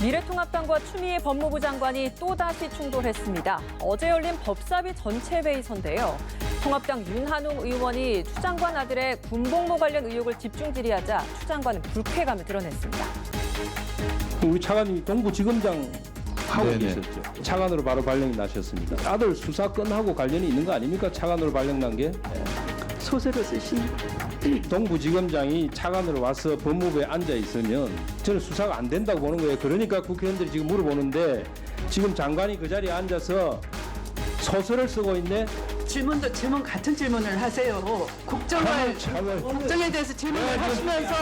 미래통합당과 추미애 법무부 장관이 또다시 충돌했습니다. 어제 열린 법사위 전체 회의선인데요. 통합당 윤한홍 의원이 추 장관 아들의 군복무 관련 의혹을 집중 질의하자 추 장관은 불쾌감을 드러냈습니다. 우리 차관이 동부지검장 하고 있었죠. 차관으로 바로 발령이 나셨습니다. 아들 수사 건하고 관련이 있는 거 아닙니까? 차관으로 발령난 게. 소설을 쓰신 동부지검장이 차관으로 와서 법무부에 앉아 있으면 저는 수사가 안 된다고 보는 거예요. 그러니까 국회의원들이 지금 물어보는데 지금 장관이 그 자리에 앉아서 소설을 쓰고 있네. 질문도 질문 같은 질문을 하세요. 국정에 대해서 질문을 하시면서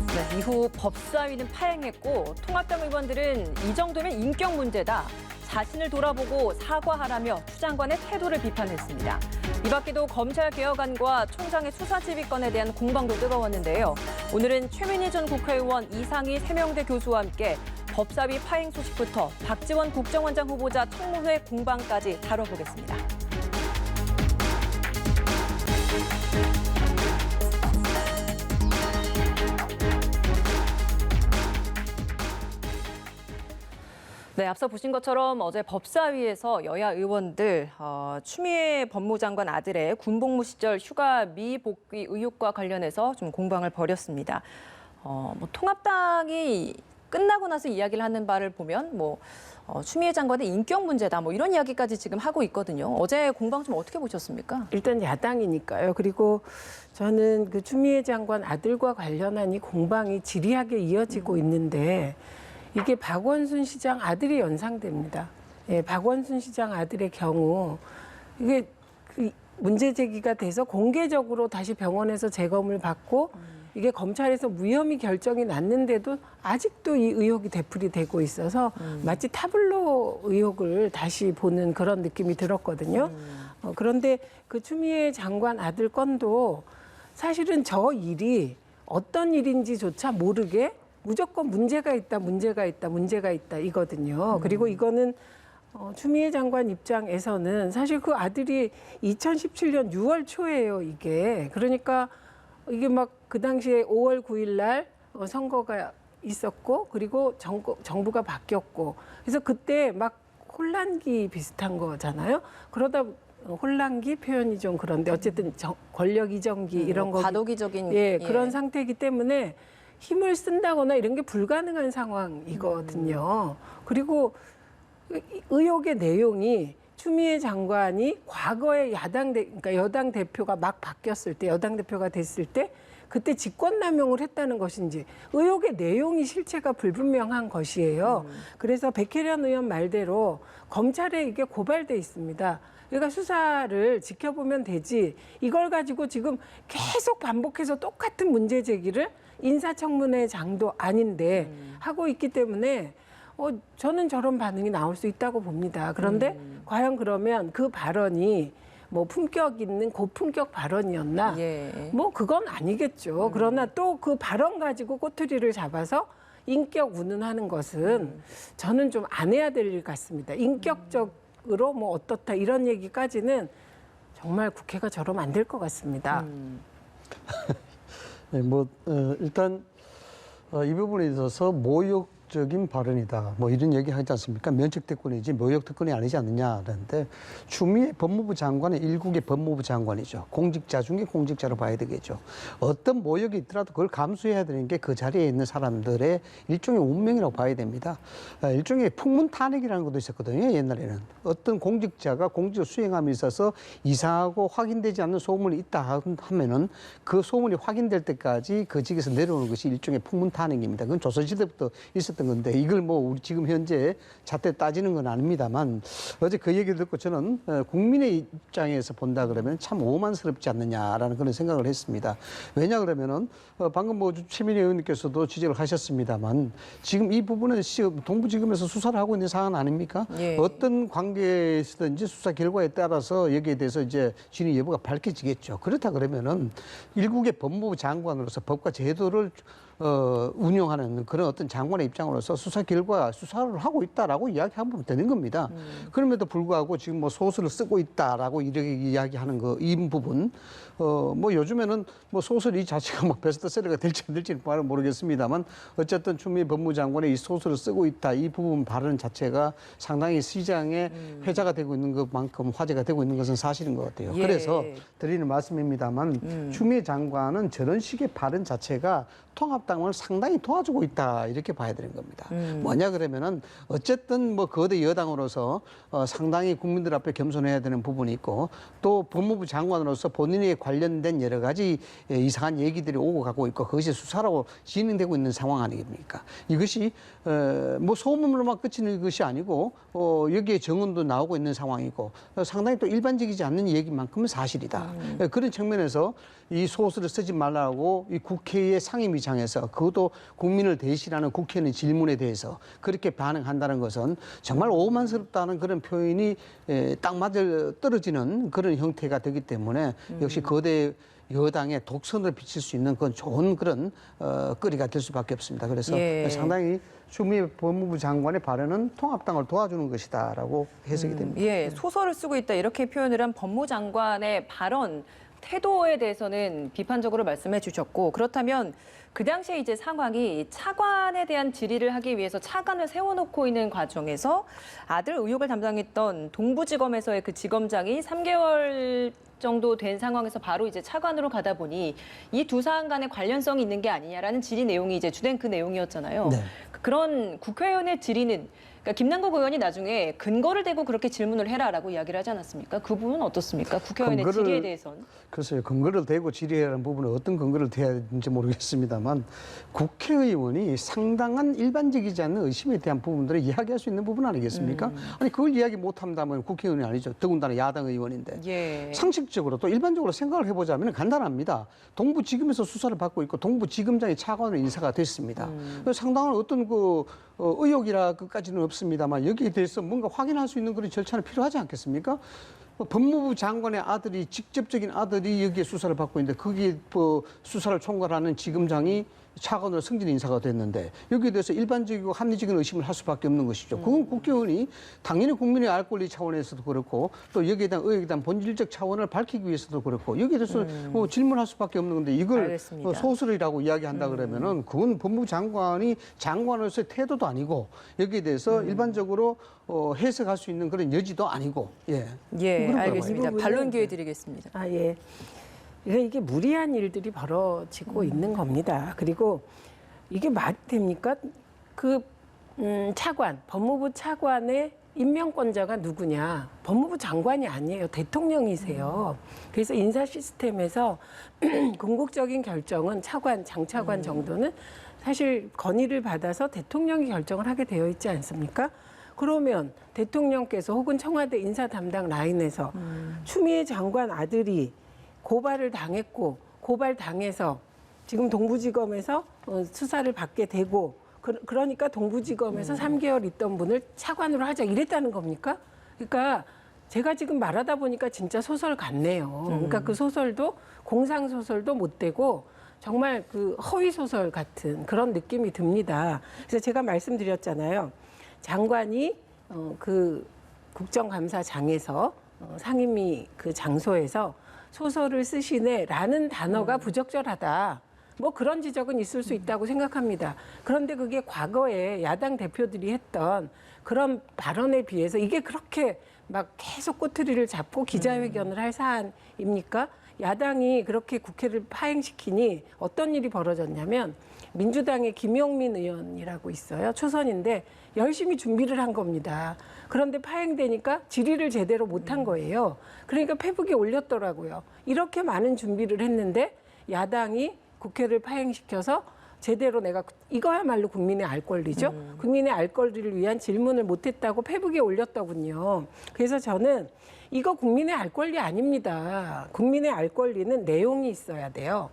네, 이후 법사위는 파행했고 통합당 의원들은 이 정도면 인격 문제다. 자신을 돌아보고 사과하라며 추 장관의 태도를 비판했습니다. 이 밖에도 검찰 개혁안과 총장의 수사 지휘권에 대한 공방도 뜨거웠는데요. 오늘은 최민희 전 국회의원, 이상희 세명대 교수와 함께 법사위 파행 소식부터 박지원 국정원장 후보자 청문회 공방까지 다뤄보겠습니다. 네, 앞서 보신 것처럼 어제 법사위에서 여야 의원들 추미애 법무장관 아들의 군복무 시절 휴가 미복귀 의혹과 관련해서 좀 공방을 벌였습니다. 통합당이 끝나고 나서 이야기를 하는 바를 보면 추미애 장관의 인격 문제다 이런 이야기까지 지금 하고 있거든요. 어제 공방 좀 어떻게 보셨습니까? 일단 야당이니까요. 그리고 저는 그 추미애 장관 아들과 관련한 이 공방이 지리하게 이어지고 있는데 이게 박원순 시장 아들이 연상됩니다. 예, 박원순 시장 아들의 경우 이게 그 문제 제기가 돼서 공개적으로 다시 병원에서 재검을 받고 이게 검찰에서 무혐의 결정이 났는데도 아직도 이 의혹이 되풀이 되고 있어서 마치 타블로 의혹을 다시 보는 그런 느낌이 들었거든요. 그런데 그 추미애 장관 아들 건도 사실은 저 일이 어떤 일인지조차 모르게 무조건 문제가 있다 이거든요. 그리고 이거는 추미애 장관 입장에서는 사실 그 아들이 2017년 6월 초예요, 이게. 그러니까 이게 막 그 당시에 5월 9일 날 선거가 있었고 그리고 정부가 바뀌었고 그래서 그때 막 혼란기 비슷한 거잖아요. 그러다 혼란기 표현이 좀 그런데 어쨌든 권력 이전기 이런 거 과도기적인 그런 상태이기 때문에 힘을 쓴다거나 이런 게 불가능한 상황이거든요. 그리고 의혹의 내용이 추미애 장관이 과거에 그러니까 여당 대표가 막 바뀌었을 때, 여당 대표가 됐을 때 그때 직권남용을 했다는 것인지 의혹의 내용이 실체가 불분명한 것이에요. 그래서 백혜련 의원 말대로 검찰에 이게 고발돼 있습니다. 그러니까 수사를 지켜보면 되지 이걸 가지고 지금 계속 반복해서 똑같은 문제 제기를 인사청문회 장도 아닌데 하고 있기 때문에 저는 저런 반응이 나올 수 있다고 봅니다. 그런데 과연 그러면 그 발언이 품격 있는 고품격 발언이었나? 그건 아니겠죠. 그러나 또 그 발언 가지고 꼬투리를 잡아서 인격 운운하는 것은 저는 좀 안 해야 될 일 같습니다. 인격적으로 어떻다 이런 얘기까지는 정말 국회가 저러면 안 될 것 같습니다. 네, 일단 이 부분에 있어서 모욕적인 발언이다. 이런 얘기 하지 않습니까? 면책특권이지 모욕특권이 아니지 않느냐라는데 추미애 법무부 장관은 일국의 법무부 장관이죠. 공직자 중에 공직자로 봐야 되겠죠. 어떤 모욕이 있더라도 그걸 감수해야 되는 게 그 자리에 있는 사람들의 일종의 운명이라고 봐야 됩니다. 일종의 풍문탄핵이라는 것도 있었거든요. 옛날에는. 어떤 공직자가 공직을 수행함에 있어서 이상하고 확인되지 않는 소문이 있다 하면은 그 소문이 확인될 때까지 그 직에서 내려오는 것이 일종의 풍문탄핵입니다. 그건 조선시대부터 있었던 건데 이걸 우리 지금 현재 잣대 따지는 건 아닙니다만 어제 그 얘기를 듣고 저는 국민의 입장에서 본다 그러면 참 오만스럽지 않느냐라는 그런 생각을 했습니다. 왜냐 그러면은 방금 최민희 의원님께서도 지적을 하셨습니다만 지금 이 부분은 동부지검에서 수사를 하고 있는 사안 아닙니까? 어떤 관계에서든지 수사 결과에 따라서 여기에 대해서 이제 진위 여부가 밝혀지겠죠. 그렇다 그러면은 일국의 법무부 장관으로서 법과 제도를 운영하는 그런 어떤 장관의 입장으로서 수사 결과 수사를 하고 있다라고 이야기하면 되는 겁니다. 그럼에도 불구하고 지금 뭐 소설을 쓰고 있다라고 이렇게 이야기하는 이 부분, 뭐 요즘에는 뭐 소설 이 자체가 뭐 베스트셀러가 될지 안 될지는 모르겠습니다만 어쨌든 추미애 법무장관의 이 소설을 쓰고 있다 이 부분 발언 자체가 상당히 시장에 회자가 되고 있는 것만큼 화제가 되고 있는 것은 사실인 것 같아요. 예. 그래서 드리는 말씀입니다만 추미애 장관은 저런 식의 발언 자체가 통합당을 상당히 도와주고 있다 이렇게 봐야 되는 겁니다. 뭐냐 그러면은 어쨌든 뭐 거대 여당으로서 상당히 국민들 앞에 겸손해야 되는 부분이 있고 또 법무부 장관으로서 본인에 관련된 여러 가지 이상한 얘기들이 오고 가고 있고 그것이 수사로 진행되고 있는 상황 아니겠습니까? 이것이 뭐 소문으로만 그치는 것이 아니고 여기에 정언도 나오고 있는 상황이고 상당히 또 일반적이지 않는 얘기만큼은 사실이다. 그런 측면에서 이 소설을 쓰지 말라고 이 국회의 상임위장에서 그것도 국민을 대신하는 국회의원의 질문에 대해서 그렇게 반응한다는 것은 정말 오만스럽다는 그런 표현이 딱 맞아 떨어지는 그런 형태가 되기 때문에 역시 거대 여당의 독선을 비칠 수 있는 그건 좋은 그런 거리가 될 수밖에 없습니다. 그래서 예. 상당히 추미애 법무부 장관의 발언은 통합당을 도와주는 것이다라고 해석이 됩니다. 예, 소설을 쓰고 있다 이렇게 표현을 한 법무장관의 발언 태도에 대해서는 비판적으로 말씀해 주셨고 그렇다면 그 당시에 이제 상황이 차관에 대한 질의를 하기 위해서 차관을 세워놓고 있는 과정에서 아들 의혹을 담당했던 동부지검에서의 그 지검장이 3개월 정도 된 상황에서 바로 이제 차관으로 가다 보니 이 두 사안 간의 관련성이 있는 게 아니냐라는 질의 내용이 이제 주된 그 내용이었잖아요. 네. 그런 국회의원의 질의는 그러니까 김남국 의원이 나중에 근거를 대고 그렇게 질문을 해라라고 이야기를 하지 않았습니까? 그 부분은 어떻습니까? 국회의원의 질의에 대해서는. 글쎄요. 근거를 대고 질의하는 부분은 어떤 근거를 대야 하는지 모르겠습니다만 국회의원이 상당한 일반적이지 않는 의심에 대한 부분들을 이야기할 수 있는 부분 아니겠습니까? 아니 그걸 이야기 못한다면 국회의원이 아니죠. 더군다나 야당 의원인데. 예. 상식적으로 또 일반적으로 생각을 해보자면 간단합니다. 동부지검에서 수사를 받고 있고 동부지검장이 차관으로 인사가 됐습니다. 상당한 어떤 의혹이라까지는 없습니다만 여기에 대해서 뭔가 확인할 수 있는 그런 절차는 필요하지 않겠습니까? 법무부 장관의 아들이 직접적인 아들이 여기에 수사를 받고 있는데 거기에 수사를 총괄하는 지검장이 차관으로 승진 인사가 됐는데 여기에 대해서 일반적이고 합리적인 의심을 할 수밖에 없는 것이죠. 그건 국회의원이 당연히 국민의 알 권리 차원에서도 그렇고 또 여기에 대한 의혹에 대한 본질적 차원을 밝히기 위해서도 그렇고 여기에 대해서 질문할 수밖에 없는 건데 이걸 알겠습니다. 소설이라고 이야기한다 그러면은 그건 법무부 장관이 장관으로서의 태도도 아니고 여기에 대해서 일반적으로 해석할 수 있는 그런 여지도 아니고 예. 예, 그런 알겠습니다. 거라고요. 반론 기회 드리겠습니다. 아, 예. 이게 무리한 일들이 벌어지고 있는 겁니다. 그리고 이게 말이 됩니까? 차관, 법무부 차관의 임명권자가 누구냐? 법무부 장관이 아니에요. 대통령이세요. 그래서 인사 시스템에서 궁극적인 결정은 차관, 장차관 정도는 사실 건의를 받아서 대통령이 결정을 하게 되어 있지 않습니까? 그러면 대통령께서 혹은 청와대 인사 담당 라인에서 추미애 장관 아들이 고발을 당했고 고발당해서 지금 동부지검에서 수사를 받게 되고 그러니까 동부지검에서 3개월 있던 분을 차관으로 하자 이랬다는 겁니까? 그러니까 제가 지금 말하다 보니까 진짜 소설 같네요. 그러니까 그 소설도 공상소설도 못 되고 정말 그 허위소설 같은 그런 느낌이 듭니다. 그래서 제가 말씀드렸잖아요. 장관이 그 국정감사장에서 상임위 그 장소에서 소설을 쓰시네라는 단어가 부적절하다. 뭐 그런 지적은 있을 수 있다고 생각합니다. 그런데 그게 과거에 야당 대표들이 했던 그런 발언에 비해서 이게 그렇게 막 계속 꼬투리를 잡고 기자회견을 할 사안입니까? 야당이 그렇게 국회를 파행시키니 어떤 일이 벌어졌냐면 민주당의 김용민 의원이라고 있어요. 초선인데 열심히 준비를 한 겁니다. 그런데 파행되니까 질의를 제대로 못한 거예요. 그러니까 페북에 올렸더라고요. 이렇게 많은 준비를 했는데 야당이 국회를 파행시켜서 제대로 내가 이거야말로 국민의 알 권리죠. 국민의 알 권리를 위한 질문을 못했다고 페북에 올렸더군요. 그래서 저는 이거 국민의 알 권리 아닙니다. 국민의 알 권리는 내용이 있어야 돼요.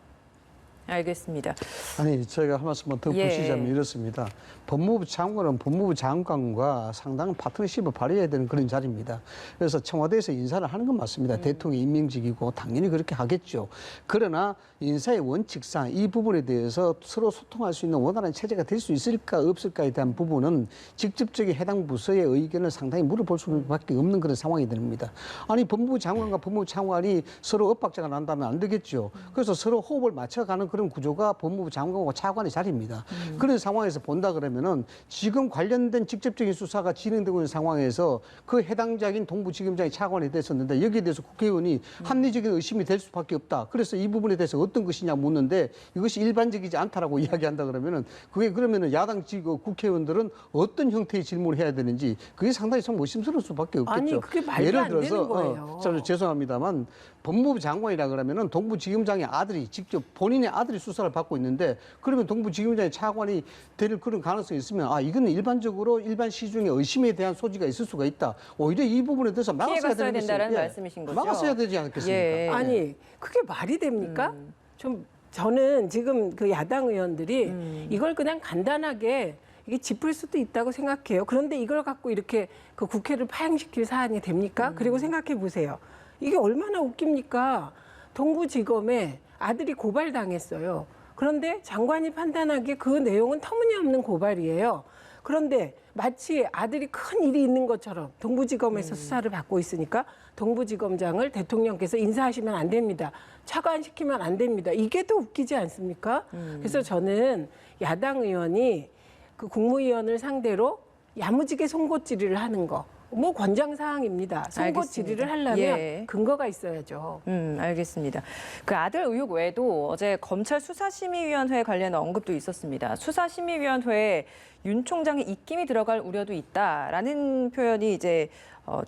알겠습니다. 아니, 저희가 한 말씀만 더 예. 보시자면 이렇습니다. 법무부 장관은 법무부 장관과 상당한 파트너십을 발휘해야 되는 그런 자리입니다. 그래서 청와대에서 인사를 하는 건 맞습니다. 대통령 임명직이고 당연히 그렇게 하겠죠. 그러나 인사의 원칙상 이 부분에 대해서 서로 소통할 수 있는 원활한 체제가 될 수 있을까 없을까에 대한 부분은 직접적인 해당 부서의 의견을 상당히 물어볼 수밖에 없는 그런 상황이 됩니다. 아니, 법무부 장관과 법무부 차관이 서로 엇박자가 난다면 안 되겠죠. 그래서 서로 호흡을 맞춰가는 그런 구조가 법무부 장관과 차관의 자리입니다. 그런 상황에서 본다 그러면은 지금 관련된 직접적인 수사가 진행되고 있는 상황에서 그 해당자인 동부지검장이 차관이 됐었는데 여기에 대해서 국회의원이 합리적인 의심이 될 수밖에 없다. 그래서 이 부분에 대해서 어떤 것이냐 묻는데 이것이 일반적이지 않다라고 이야기한다 그러면은 그게 그러면은 야당 국회의원들은 어떤 형태의 질문을 해야 되는지 그게 상당히 좀 의심스러울 수밖에 없겠죠. 아니, 그게 말도 예를 안 되는 들어서 거예요. 저는 죄송합니다만 법무부 장관이라 그러면은 동부지검장의 아들이 직접 본인의 아들이 수사를 받고 있는데 그러면 동부지검장의 차관이 될 그런 가능성이 있으면 아 이거는 일반적으로 일반 시중에 의심에 대한 소지가 있을 수가 있다. 오히려 이 부분에 대해서 피해가 막았어야 써야 되는 된다는 것이- 말씀이신 거죠? 막았어야 되지 않겠습니까? 예. 아니, 그게 말이 됩니까? 좀 저는 지금 그 야당 의원들이 이걸 그냥 간단하게 이게 짚을 수도 있다고 생각해요. 그런데 이걸 갖고 이렇게 그 국회를 파행시킬 사안이 됩니까? 그리고 생각해 보세요. 이게 얼마나 웃깁니까? 동부지검에 아들이 고발당했어요. 그런데 장관이 판단하기에 그 내용은 터무니없는 고발이에요. 그런데 마치 아들이 큰 일이 있는 것처럼 동부지검에서 수사를 받고 있으니까 동부지검장을 대통령께서 인사하시면 안 됩니다. 차관시키면 안 됩니다. 이게 더 웃기지 않습니까? 그래서 저는 야당 의원이 그 국무위원을 상대로 야무지게 송곳질을 하는 거. 뭐 권장사항입니다. 송곳질을 하려면 예. 근거가 있어야죠. 알겠습니다. 그 아들 의혹 외에도 어제 검찰 수사심의위원회 관련 언급도 있었습니다. 수사심의위원회에 윤 총장의 입김이 들어갈 우려도 있다라는 표현이 이제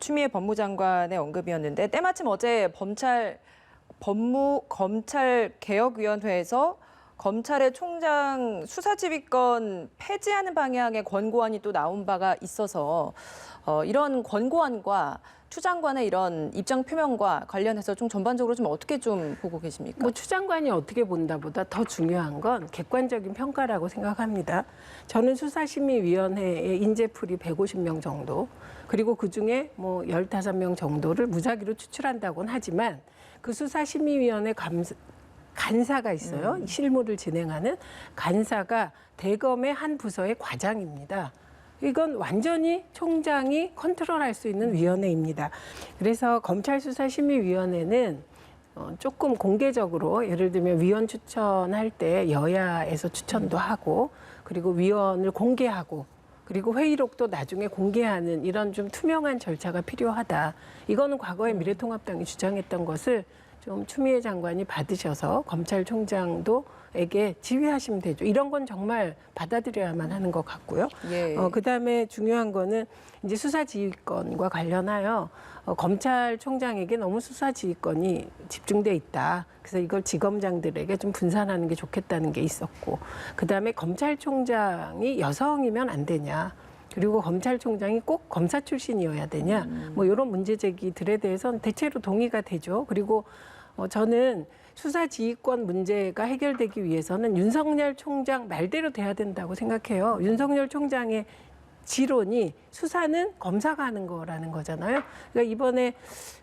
추미애 법무장관의 언급이었는데 때마침 어제 검찰개혁위원회에서 검찰의 총장 수사지휘권 폐지하는 방향의 권고안이 또 나온 바가 있어서 이런 권고안과 추 장관의 이런 입장 표명과 관련해서 좀 전반적으로 좀 어떻게 좀 보고 계십니까? 뭐 추 장관이 어떻게 본다보다 더 중요한 건 객관적인 평가라고 생각합니다. 저는 수사심의위원회의 인재풀이 150명 정도, 그리고 그중에 뭐 15명 정도를 무작위로 추출한다고는 하지만 그 수사심의위원회 간사가 있어요. 실무를 진행하는 간사가 대검의 한 부서의 과장입니다. 이건 완전히 총장이 컨트롤할 수 있는 위원회입니다. 그래서 검찰수사심의위원회는 조금 공개적으로 예를 들면 위원 추천할 때 여야에서 추천도 하고 그리고 위원을 공개하고 그리고 회의록도 나중에 공개하는 이런 좀 투명한 절차가 필요하다. 이거는 과거에 미래통합당이 주장했던 것을 좀 추미애 장관이 받으셔서 검찰총장도에게 지휘하시면 되죠. 이런 건 정말 받아들여야만 하는 것 같고요. 예. 그다음에 중요한 거는 이제 수사지휘권과 관련하여 검찰총장에게 너무 수사지휘권이 집중돼 있다. 그래서 이걸 지검장들에게 좀 분산하는 게 좋겠다는 게 있었고, 그다음에 검찰총장이 여성이면 안 되냐. 그리고 검찰총장이 꼭 검사 출신이어야 되냐. 뭐 이런 문제 제기들에 대해서는 대체로 동의가 되죠. 그리고 저는 수사지휘권 문제가 해결되기 위해서는 윤석열 총장 말대로 돼야 된다고 생각해요. 윤석열 총장의 지론이 수사는 검사가 하는 거라는 거잖아요. 그러니까 이번에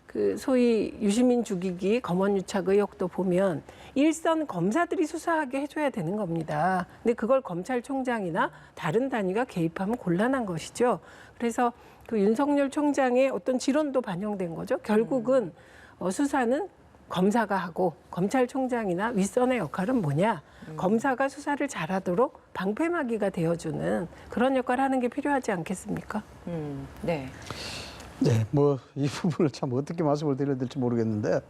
그 소위 유시민 죽이기 검언유착 의혹도 보면 일선 검사들이 수사하게 해줘야 되는 겁니다. 근데 그걸 검찰총장이나 다른 단위가 개입하면 곤란한 것이죠. 그래서 그 윤석열 총장의 어떤 지론도 반영된 거죠. 결국은 수사는 검사가 하고 검찰총장이나 윗선의 역할은 뭐냐? 검사가 수사를 잘하도록 방패막이가 되어주는 그런 역할을 하는 게 필요하지 않겠습니까? 네. 네, 뭐 이 부분을 참 어떻게 말씀을 드려야 될지 모르겠는데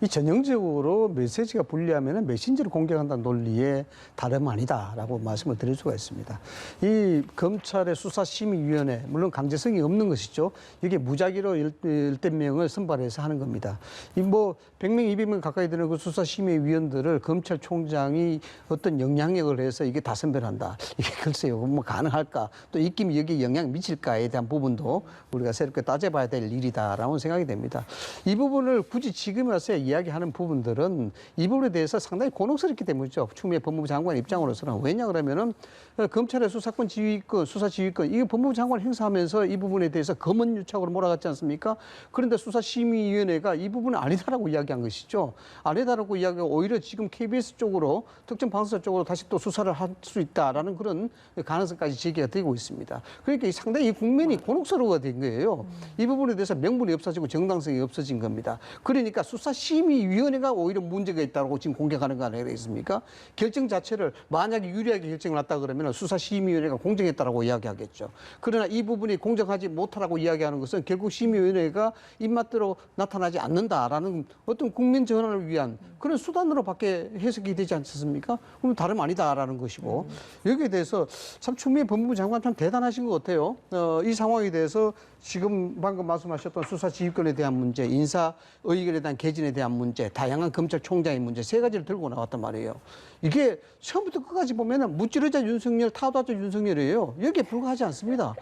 이 전형적으로 메시지가 불리하면 메신저를 공격한다는 논리에 다름 아니다라고 말씀을 드릴 수가 있습니다. 이 검찰의 수사심의위원회, 물론 강제성이 없는 것이죠. 이게 무작위로 열댓 명을 선발해서 하는 겁니다. 이 뭐 100명, 200명 가까이 되는 그 수사심의위원들을 검찰총장이 어떤 영향력을 해서 이게 다 선별한다. 이게 글쎄요, 뭐 가능할까? 또 입김이 여기에 영향 미칠까에 대한 부분도 우리가 새롭게 따져 따져봐야 될 일이다라고 생각이 됩니다. 이 부분을 굳이 지금 와서 이야기하는 부분들은 이 부분에 대해서 상당히 곤혹스럽기 때문이죠. 추미애 법무부 장관 입장으로서는. 왜냐 그러면은 검찰의 수사권 지휘권, 수사 지휘권 이게 법무부 장관 행사하면서 이 부분에 대해서 검언 유착으로 몰아갔지 않습니까? 그런데 수사심의위원회가 이 부분은 아니다라고 이야기한 것이죠. 아니다라고 이야기하고 오히려 지금 KBS 쪽으로 특정 방송사 쪽으로 다시 또 수사를 할 수 있다라는 그런 가능성까지 제기가 되고 있습니다. 그러니까 상당히 이 국면이 곤혹스러워가 된 거예요. 이 부분에 대해서 명분이 없어지고 정당성이 없어진 겁니다. 그러니까 수사심의위원회가 오히려 문제가 있다고 지금 공격하는 거 아니겠습니까? 결정 자체를 만약에 유리하게 결정을 났다 그러면 수사심의위원회가 공정했다라고 이야기하겠죠. 그러나 이 부분이 공정하지 못하라고 이야기하는 것은 결국 심의위원회가 입맛대로 나타나지 않는다라는 어떤 국민 전환을 위한 그런 수단으로밖에 해석이 되지 않습니까? 그럼 다름 아니다라는 것이고 여기에 대해서 참 추미애 법무부 장관 참 대단하신 것 같아요. 이 상황에 대해서 지금 방금 말씀하셨던 수사 지휘권에 대한 문제, 인사 의견에 대한 개진에 대한 문제, 다양한 검찰총장의 문제 세 가지를 들고 나왔단 말이에요. 이게 처음부터 끝까지 보면은 무찌르자 윤석열, 타도하자 윤석열이에요. 여기에 불과하지 않습니다.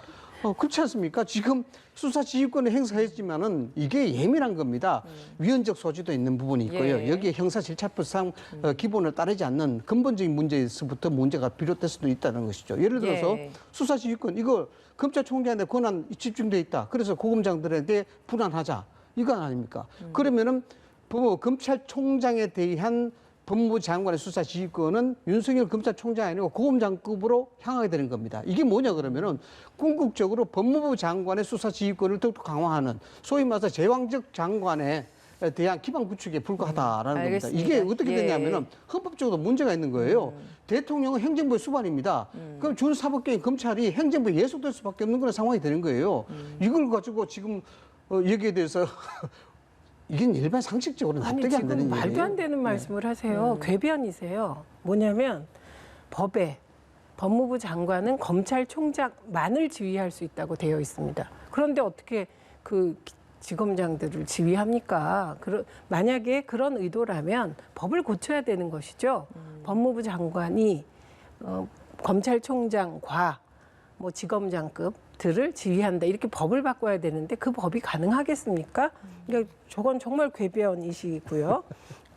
그렇지 않습니까? 지금 수사 지휘권을 행사했지만은 이게 예민한 겁니다. 위헌적 소지도 있는 부분이 있고요. 예. 여기에 형사 질차법상 기본을 따르지 않는 근본적인 문제에서부터 문제가 비롯될 수도 있다는 것이죠. 예를 들어서 예. 수사 지휘권 이거 검찰총장한테 권한 집중돼 있다. 그래서 고검장들에게 분한하자. 이건 아닙니까? 그러면은 검찰총장에 대한 법무부 장관의 수사 지휘권은 윤석열 검찰총장이 아니고 고검장급으로 향하게 되는 겁니다. 이게 뭐냐 그러면은 궁극적으로 법무부 장관의 수사 지휘권을 더욱 강화하는 소위 말해서 제왕적 장관에 대한 기반 구축에 불과하다라는 겁니다. 알겠습니다. 이게 어떻게 예. 되냐면은 헌법적으로 문제가 있는 거예요. 대통령은 행정부의 수반입니다. 그럼 준사법계인 검찰이 행정부에 예속될 수밖에 없는 그런 상황이 되는 거예요. 이걸 가지고 지금 여기에 대해서 이건 일반 상식적으로는 아니 납득이 안 되는 지금 일이에요. 말도 안 되는 말씀을 하세요. 궤변이세요. 뭐냐면 법에 법무부 장관은 검찰총장만을 지휘할 수 있다고 되어 있습니다. 그런데 어떻게 그 지검장들을 지휘합니까? 만약에 그런 의도라면 법을 고쳐야 되는 것이죠. 법무부 장관이 검찰총장과 뭐 지검장급들을 지휘한다 이렇게 법을 바꿔야 되는데 그 법이 가능하겠습니까? 그러니까 저건 정말 궤변이시고요.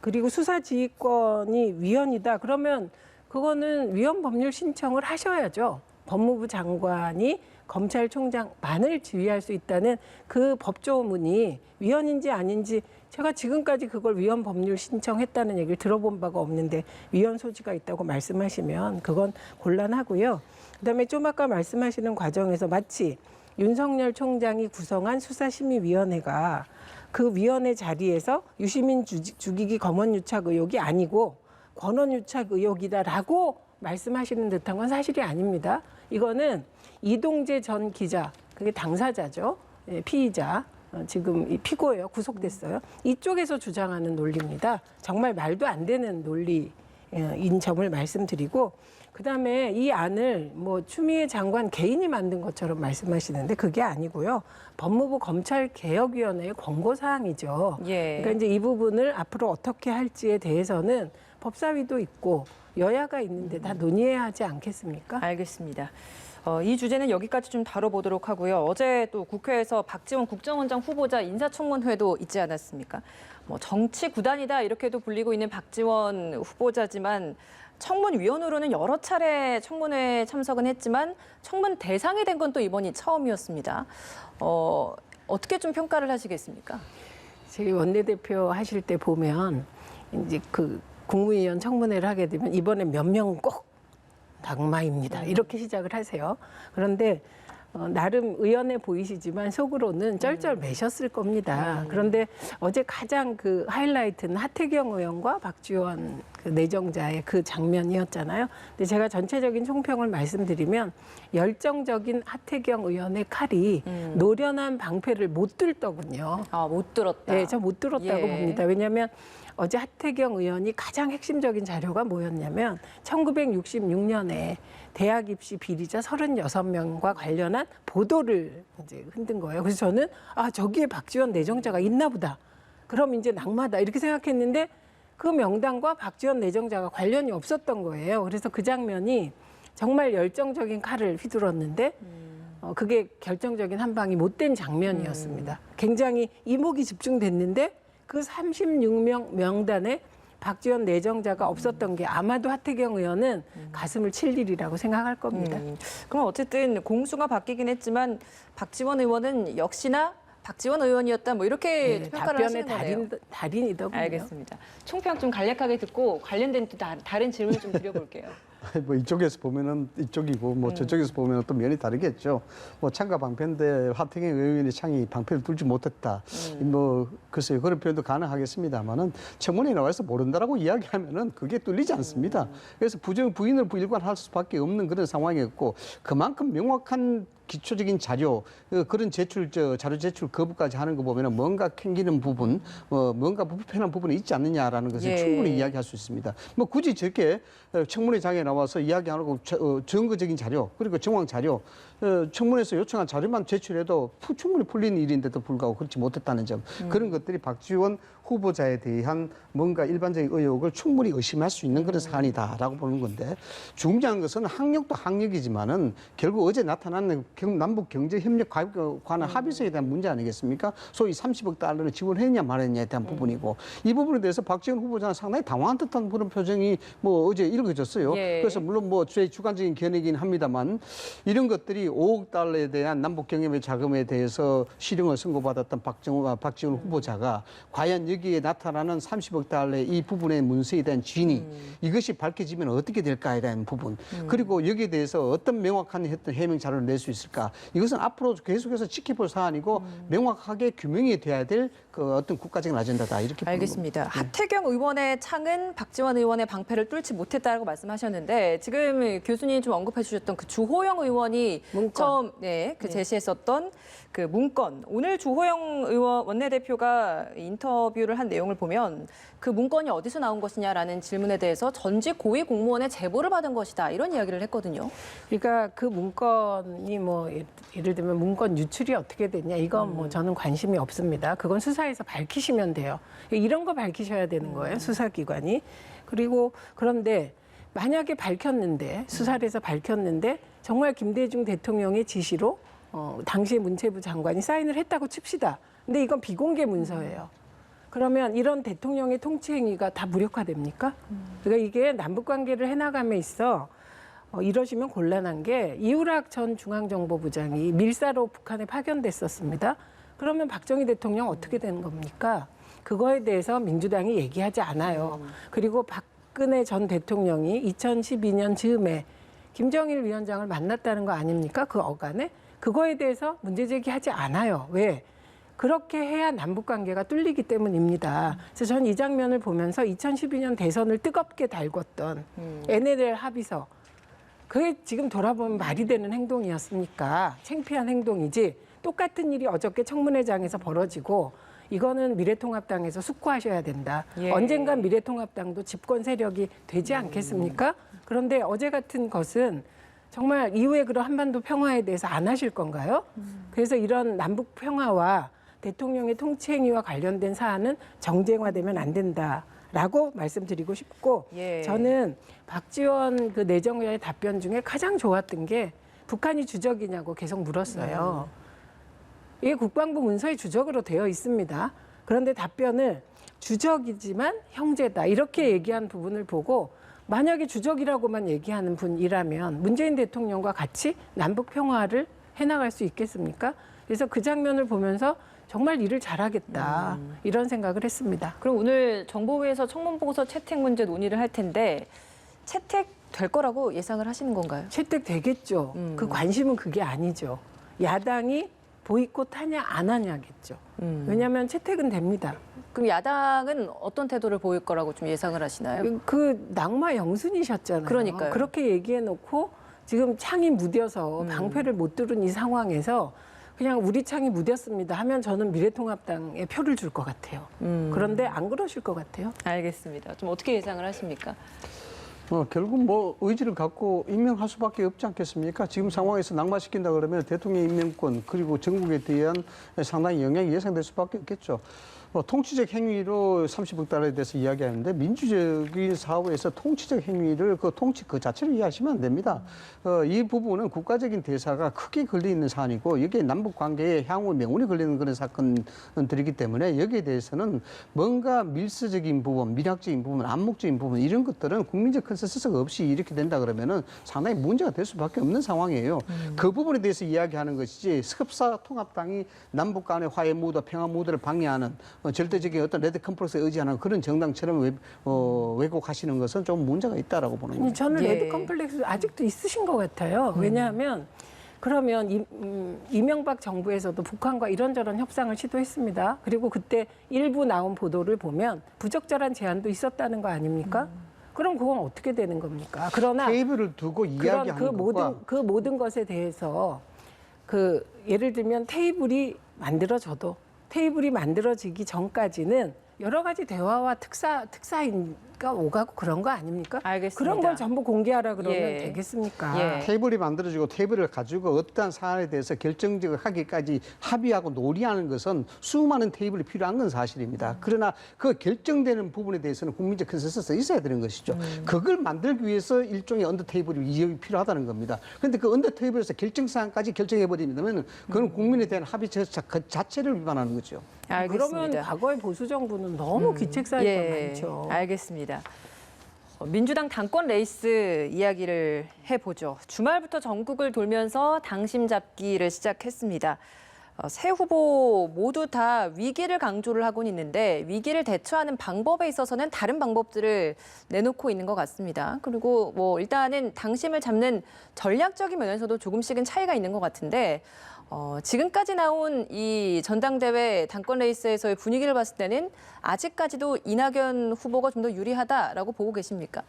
그리고 수사지휘권이 위헌이다 그러면 그거는 위헌 법률 신청을 하셔야죠. 법무부 장관이 검찰총장만을 지휘할 수 있다는 그 법조문이 위헌인지 아닌지 제가 지금까지 그걸 위헌 법률 신청했다는 얘기를 들어본 바가 없는데 위헌 소지가 있다고 말씀하시면 그건 곤란하고요. 그다음에 좀 아까 말씀하시는 과정에서 마치 윤석열 총장이 구성한 수사심의위원회가 그 위원회 자리에서 유시민 죽이기 검언유착 의혹이 아니고 권언유착 의혹이다라고 말씀하시는 듯한 건 사실이 아닙니다. 이거는 이동재 전 기자, 그게 당사자죠. 피의자, 지금 이 피고예요. 구속됐어요. 이쪽에서 주장하는 논리입니다. 정말 말도 안 되는 논리인 점을 말씀드리고 그다음에 이 안을 뭐 추미애 장관 개인이 만든 것처럼 말씀하시는데 그게 아니고요. 법무부 검찰개혁위원회의 권고사항이죠. 예. 그러니까 이제 이 부분을 앞으로 어떻게 할지에 대해서는 법사위도 있고 여야가 있는데 다 논의해야 하지 않겠습니까? 알겠습니다. 이 주제는 여기까지 좀 다뤄보도록 하고요. 어제 또 국회에서 박지원 국정원장 후보자 인사청문회도 있지 않았습니까? 뭐 정치 구단이다 이렇게도 불리고 있는 박지원 후보자지만 청문위원으로는 여러 차례 청문회에 참석은 했지만 청문 대상이 된 건 또 이번이 처음이었습니다. 어떻게 좀 평가를 하시겠습니까? 저희 원내대표 하실 때 보면 이제 그 국무위원 청문회를 하게 되면 이번에 몇 명 꼭 낙마입니다. 이렇게 시작을 하세요. 그런데 나름 의연해 보이시지만 속으로는 쩔쩔매셨을 겁니다. 그런데 어제 가장 그 하이라이트는 하태경 의원과 박지원 그 내정자의 그 장면이었잖아요. 근데 제가 전체적인 총평을 말씀드리면 열정적인 하태경 의원의 칼이 노련한 방패를 못 뚫더군요. 아, 못 들었다. 네, 저 못 들었다고 예. 봅니다. 왜냐하면 어제 하태경 의원이 가장 핵심적인 자료가 뭐였냐면 1966년에 대학 입시 비리자 36명과 관련한 보도를 이제 흔든 거예요. 그래서 저는 저기에 박지원 내정자가 있나 보다. 그럼 이제 낙마다 이렇게 생각했는데 그 명단과 박지원 내정자가 관련이 없었던 거예요. 그래서 그 장면이 정말 열정적인 칼을 휘둘렀는데 그게 결정적인 한 방이 못된 장면이었습니다. 굉장히 이목이 집중됐는데 그 36명 명단에 박지원 내정자가 없었던 게 아마도 하태경 의원은 가슴을 칠 일이라고 생각할 겁니다. 그럼 어쨌든 공수가 바뀌긴 했지만 박지원 의원은 역시나 박지원 의원이었다 뭐 이렇게 네, 평가를 답변의 하시는 거네요. 달인이더군요. 알겠습니다. 총평 좀 간략하게 듣고 관련된 또 다른 질문 좀 드려볼게요. 뭐 이쪽에서 보면은 이쪽이고 뭐 저쪽에서 보면은 또 면이 다르겠죠. 뭐 창가 방패인데 하태경 의원이 창이 방패를 뚫지 못했다. 뭐 글쎄요 그런 표현도 가능하겠습니다만은 청문회에 나와서 모른다라고 이야기하면은 그게 뚫리지 않습니다. 그래서 부인을 일관할 수밖에 없는 그런 상황이었고 그만큼 명확한 기초적인 자료 그런 자료 제출 거부까지 하는 거 보면은 뭔가 캥기는 부분, 뭔가 불편한 부분이 있지 않느냐라는 것을 예. 충분히 이야기할 수 있습니다. 뭐 굳이 저렇게 청문회장에 나와서 이야기하고 증거적인 자료 그리고 정황 자료 청문회에서 요청한 자료만 제출해도 충분히 풀린 일인데도 불구하고 그렇지 못했다는 점 그런 것들이 박지원 후보자에 대한 뭔가 일반적인 의혹을 충분히 의심할 수 있는 그런 사안이다라고 보는 건데 중요한 것은 학력도 학력이지만은 결국 어제 나타난 남북 경제 협력 관한 합의서에 대한 문제 아니겠습니까? 소위 30억 달러를 지원했냐 말했냐에 대한 부분이고 이 부분에 대해서 박지원 후보자는 상당히 당황한 듯한 그런 표정이 뭐 어제 읽어졌어요. 예. 그래서 물론 뭐 제 주관적인 견해이긴 합니다만 이런 것들이 5억 달러에 대한 남북 경협의 자금에 대해서 실형을 선고받았던 박지원 후보자가 과연 여기에 나타나는 30억 달러의 이 부분의 문서에 대한 진위 이것이 밝혀지면 어떻게 될까에 대한 부분 그리고 여기에 대해서 어떤 명확한 해명 자료를 낼 수 있을까 이것은 앞으로 계속해서 지켜볼 사안이고 명확하게 규명이 돼야 될 그 어떤 국가적인 아젠다다 이렇게 보는 알겠습니다. 하태경 의원의 창은 박지원 의원의 방패를 뚫지 못했다고 말씀하셨는데 지금 교수님이 좀 언급해 주셨던 그 주호영 의원이 문건. 처음 제시했었던 그 문건. 오늘 주호영 의원 원내대표가 인터뷰를 한 내용을 보면 그 문건이 어디서 나온 것이냐라는 질문에 대해서 전직 고위 공무원의 제보를 받은 것이다. 이런 이야기를 했거든요. 그러니까 그 문건이 뭐 예를 들면 문건 유출이 어떻게 됐냐 이건 뭐 저는 관심이 없습니다. 그건 수사에서 밝히시면 돼요. 이런 거 밝히셔야 되는 거예요. 수사기관이. 그리고 그런데 만약에 밝혔는데 수사를 해서 밝혔는데 정말 김대중 대통령의 지시로 당시의 문체부 장관이 사인을 했다고 칩시다. 근데 이건 비공개 문서예요. 그러면 이런 대통령의 통치 행위가 다 무력화됩니까? 그러니까 이게 남북 관계를 해나감에 있어 이러시면 곤란한 게 이우락 전 중앙정보부장이 밀사로 북한에 파견됐었습니다. 그러면 박정희 대통령 어떻게 되는 겁니까? 그거에 대해서 민주당이 얘기하지 않아요. 그리고 박근혜 전 대통령이 2012년 즈음에 김정일 위원장을 만났다는 거 아닙니까? 그 어간에? 그거에 대해서 문제 제기하지 않아요. 왜? 그렇게 해야 남북관계가 뚫리기 때문입니다. 그래서 전 이 장면을 보면서 2012년 대선을 뜨겁게 달궜던 NLL 합의서. 그게 지금 돌아보면 말이 되는 행동이었습니까? 창피한 행동이지. 똑같은 일이 어저께 청문회장에서 벌어지고 이거는 미래통합당에서 숙고하셔야 된다. 예. 언젠간 미래통합당도 집권 세력이 되지 않겠습니까? 그런데 어제 같은 것은 정말 이후에 그런 한반도 평화에 대해서 안 하실 건가요? 그래서 이런 남북 평화와 대통령의 통치 행위와 관련된 사안은 정쟁화되면 안 된다라고 말씀드리고 싶고 예. 저는 박지원 그 내정자의 답변 중에 가장 좋았던 게 북한이 주적이냐고 계속 물었어요. 이게 국방부 문서에 주적으로 되어 있습니다. 그런데 답변을 주적이지만 형제다 이렇게 얘기한 부분을 보고 만약에 주적이라고만 얘기하는 분이라면 문재인 대통령과 같이 남북 평화를 해나갈 수 있겠습니까? 그래서 그 장면을 보면서 정말 일을 잘하겠다 이런 생각을 했습니다. 그럼 오늘 정보위에서 청문보고서 채택 문제 논의를 할 텐데 채택될 거라고 예상을 하시는 건가요? 채택되겠죠. 그 관심은 그게 아니죠. 야당이 보이콧 하냐 안 하냐겠죠. 왜냐하면 채택은 됩니다. 그럼 야당은 어떤 태도를 보일 거라고 좀 예상을 하시나요? 그 낙마 영순이셨잖아요. 그러니까요. 그렇게 얘기해놓고 지금 창이 무뎌서 방패를 못 뚫은 이 상황에서 그냥 우리 창이 무뎠습니다 하면 저는 미래통합당에 표를 줄 것 같아요. 그런데 안 그러실 것 같아요. 알겠습니다. 좀 어떻게 예상을 하십니까? 결국 뭐 의지를 갖고 임명할 수밖에 없지 않겠습니까? 지금 상황에서 낙마시킨다 그러면 대통령 임명권 그리고 전국에 대한 상당히 영향이 예상될 수밖에 없겠죠. 통치적 행위로 30억 달러에 대해서 이야기하는데 민주적인 사회에서 통치적 행위를 그 통치 그 자체를 이해하시면 안 됩니다. 이 부분은 국가적인 대사가 크게 걸려 있는 사안이고 여기에 남북 관계에 향후 명운이 걸리는 그런 사건들이기 때문에 여기에 대해서는 뭔가 밀수적인 부분, 밀약적인 부분, 암묵적인 부분 이런 것들은 국민적 컨센서스가 없이 이렇게 된다 그러면은 상당히 문제가 될 수밖에 없는 상황이에요. 그 부분에 대해서 이야기하는 것이지 흡사 통합당이 남북 간의 화해 무드, 평화 무드를 방해하는 절대적인 어떤 레드 컴플렉스에 의지하는 그런 정당처럼 왜곡하시는 것은 좀 문제가 있다라고 보는 거예요. 저는 예. 레드 컴플렉스 아직도 있으신 것 같아요. 왜냐하면 그러면 이명박 정부에서도 북한과 이런저런 협상을 시도했습니다. 그리고 그때 일부 나온 보도를 보면 부적절한 제안도 있었다는 거 아닙니까? 그럼 그건 어떻게 되는 겁니까? 그러나 테이블을 두고 이야기하는 것과 그 모든 것에 대해서 예를 들면 테이블이 만들어지기 전까지는 여러 가지 대화와 특사인가 오가고 그런 거 아닙니까? 알겠습니다. 그런 걸 전부 공개하라 그러면 예. 되겠습니까? 예. 테이블이 만들어지고 테이블을 가지고 어떠한 사안에 대해서 결정적으로 하기까지 합의하고 논의하는 것은 수많은 테이블이 필요한 건 사실입니다. 그러나 그 결정되는 부분에 대해서는 국민적 컨센서스가 있어야 되는 것이죠. 그걸 만들기 위해서 일종의 언더 테이블이 필요하다는 겁니다. 그런데 그 언더 테이블에서 결정 사항까지 결정해버리면 그건 국민에 대한 합의 그 자체를 위반하는 거죠. 알겠습니다. 그러면 과거의 보수 정부는 너무 기책사유가 많죠. 알겠습니다. 민주당 당권 레이스 이야기를 해보죠. 주말부터 전국을 돌면서 당심 잡기를 시작했습니다. 세 후보 모두 다 위기를 강조를 하고는 있는데 위기를 대처하는 방법에 있어서는 다른 방법들을 내놓고 있는 것 같습니다. 그리고 일단은 당심을 잡는 전략적인 면에서도 조금씩은 차이가 있는 것 같은데 지금까지 나온 이 전당대회 당권 레이스에서의 분위기를 봤을 때는 아직까지도 이낙연 후보가 좀 더 유리하다라고 보고 계십니까?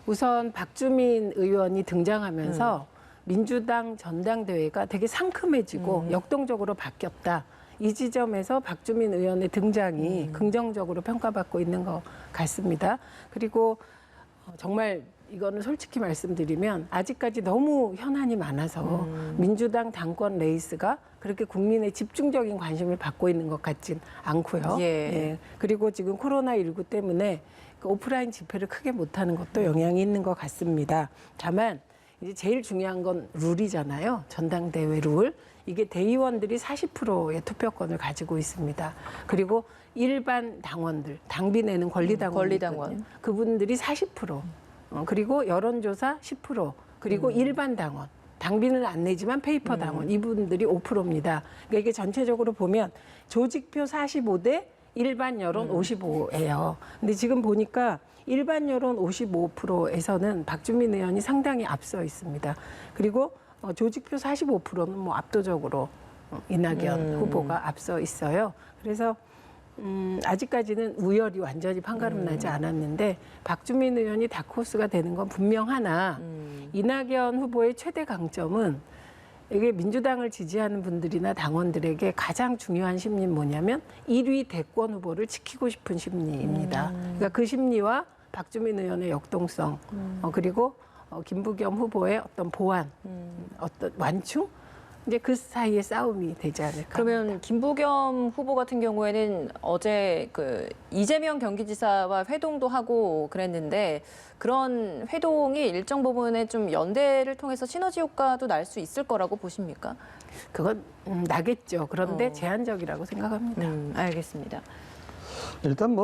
우선 박주민 의원이 등장하면서 민주당 전당대회가 되게 상큼해지고 역동적으로 바뀌었다. 이 지점에서 박주민 의원의 등장이 긍정적으로 평가받고 있는 것 같습니다. 그리고 정말 이거는 솔직히 말씀드리면 아직까지 너무 현안이 많아서 민주당 당권 레이스가 그렇게 국민의 집중적인 관심을 받고 있는 것 같진 않고요. 예. 예. 그리고 지금 코로나19 때문에 그 오프라인 집회를 크게 못하는 것도 영향이 있는 것 같습니다. 다만 이제 제일 중요한 건 룰이잖아요. 전당대회 룰. 이게 대의원들이 40%의 투표권을 가지고 있습니다. 그리고 일반 당원들, 당비 내는 권리당원. 그분들이 40%. 그리고 여론조사 10%. 그리고 일반 당원. 당비는 안 내지만 페이퍼 당원. 이분들이 5%입니다. 그러니까 이게 전체적으로 보면 조직표 45대 일반 여론 55예요. 근데 지금 보니까 일반 여론 55%에서는 박주민 의원이 상당히 앞서 있습니다. 그리고 조직표 45%는 뭐 압도적으로 이낙연 후보가 앞서 있어요. 그래서 아직까지는 우열이 완전히 판가름 나지 않았는데 박주민 의원이 다크호스가 되는 건 분명하나 이낙연 후보의 최대 강점은 이게 민주당을 지지하는 분들이나 당원들에게 가장 중요한 심리는 뭐냐면 1위 대권 후보를 지키고 싶은 심리입니다. 그러니까 그 심리와 박주민 의원의 역동성 그리고 김부겸 후보의 어떤 보완, 어떤 완충 이제 그 사이에 싸움이 되지 않을까. 그러면 김부겸 후보 같은 경우에는 어제 그 이재명 경기지사와 회동도 하고 그랬는데 그런 회동이 일정 부분에 좀 연대를 통해서 시너지 효과도 날 수 있을 거라고 보십니까? 그건 나겠죠. 그런데 제한적이라고 생각합니다. 알겠습니다. 일단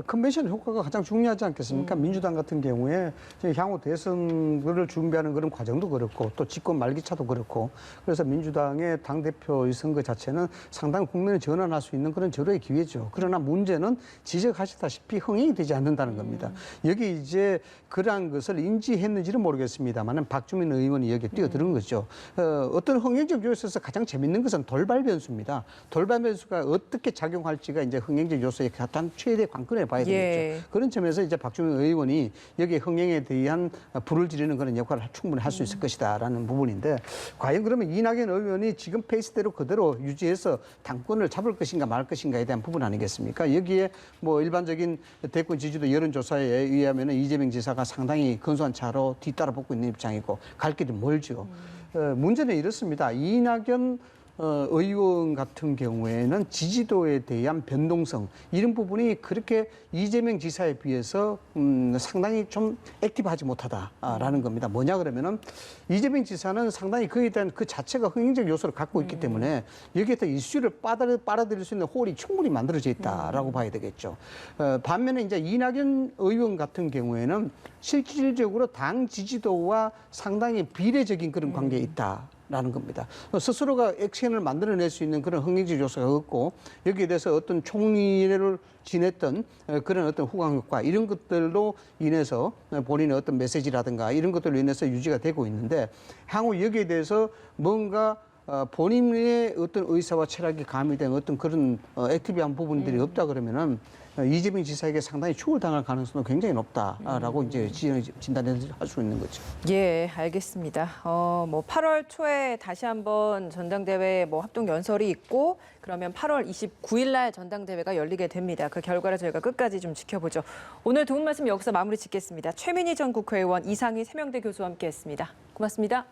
컨벤션 효과가 가장 중요하지 않겠습니까? 민주당 같은 경우에 향후 대선을 준비하는 그런 과정도 그렇고 또 집권 말기차도 그렇고 그래서 민주당의 당대표 선거 자체는 상당히 국면을 전환할 수 있는 그런 절호의 기회죠. 그러나 문제는 지적하시다시피 흥행이 되지 않는다는 겁니다. 여기 이제 그러한 것을 인지했는지는 모르겠습니다만 박주민 의원이 여기에 뛰어드는 거죠. 어떤 흥행적 요소에서 가장 재밌는 것은 돌발 변수입니다. 돌발 변수가 어떻게 작용할지가 이제 흥행적 요소의 가장 최대 관건에 봐야 되겠죠. 그런 점에서 이제 박주민 의원이 여기 흥행에 대한 불을 지르는 그런 역할을 충분히 할 수 있을 것이다라는 부분인데 과연 그러면 이낙연 의원이 지금 페이스대로 그대로 유지해서 당권을 잡을 것인가 말 것인가에 대한 부분 아니겠습니까? 여기에 일반적인 대권 지지도 여론조사에 의하면 이재명 지사가 상당히 근소한 차로 뒤따라 붙고 있는 입장이고 갈 길이 멀죠. 문제는 이렇습니다. 이낙연 의원 같은 경우에는 지지도에 대한 변동성 이런 부분이 그렇게 이재명 지사에 비해서 상당히 좀 액티브하지 못하다라는 겁니다. 뭐냐 그러면은 이재명 지사는 상당히 그에 대한 그 자체가 흥행적 요소를 갖고 있기 때문에 여기에서 이슈를 빨아들일 수 있는 홀이 충분히 만들어져 있다라고 봐야 되겠죠. 반면에 이제 이낙연 의원 같은 경우에는 실질적으로 당 지지도와 상당히 비례적인 그런 관계에 있다라는 겁니다. 스스로가 액션을 만들어낼 수 있는 그런 흥행적 요소가 없고 여기에 대해서 어떤 총리를 지냈던 그런 어떤 후광 효과 이런 것들로 인해서 본인의 어떤 메시지라든가 이런 것들로 인해서 유지가 되고 있는데 향후 여기에 대해서 뭔가 본인의 어떤 의사와 철학이 가미된 어떤 그런 액티비한 부분들이 없다 그러면은 이재명 지사에게 상당히 추월당할 가능성도 굉장히 높다라고 이제 진단을 할 수 있는 거죠. 예, 알겠습니다. 뭐 8월 초에 다시 한번 전당대회 뭐 합동 연설이 있고 그러면 8월 29일 날 전당대회가 열리게 됩니다. 그 결과를 저희가 끝까지 좀 지켜보죠. 오늘 도움 말씀 여기서 마무리 짓겠습니다. 최민희 전 국회의원, 이상희 세명대 교수와 함께했습니다. 고맙습니다.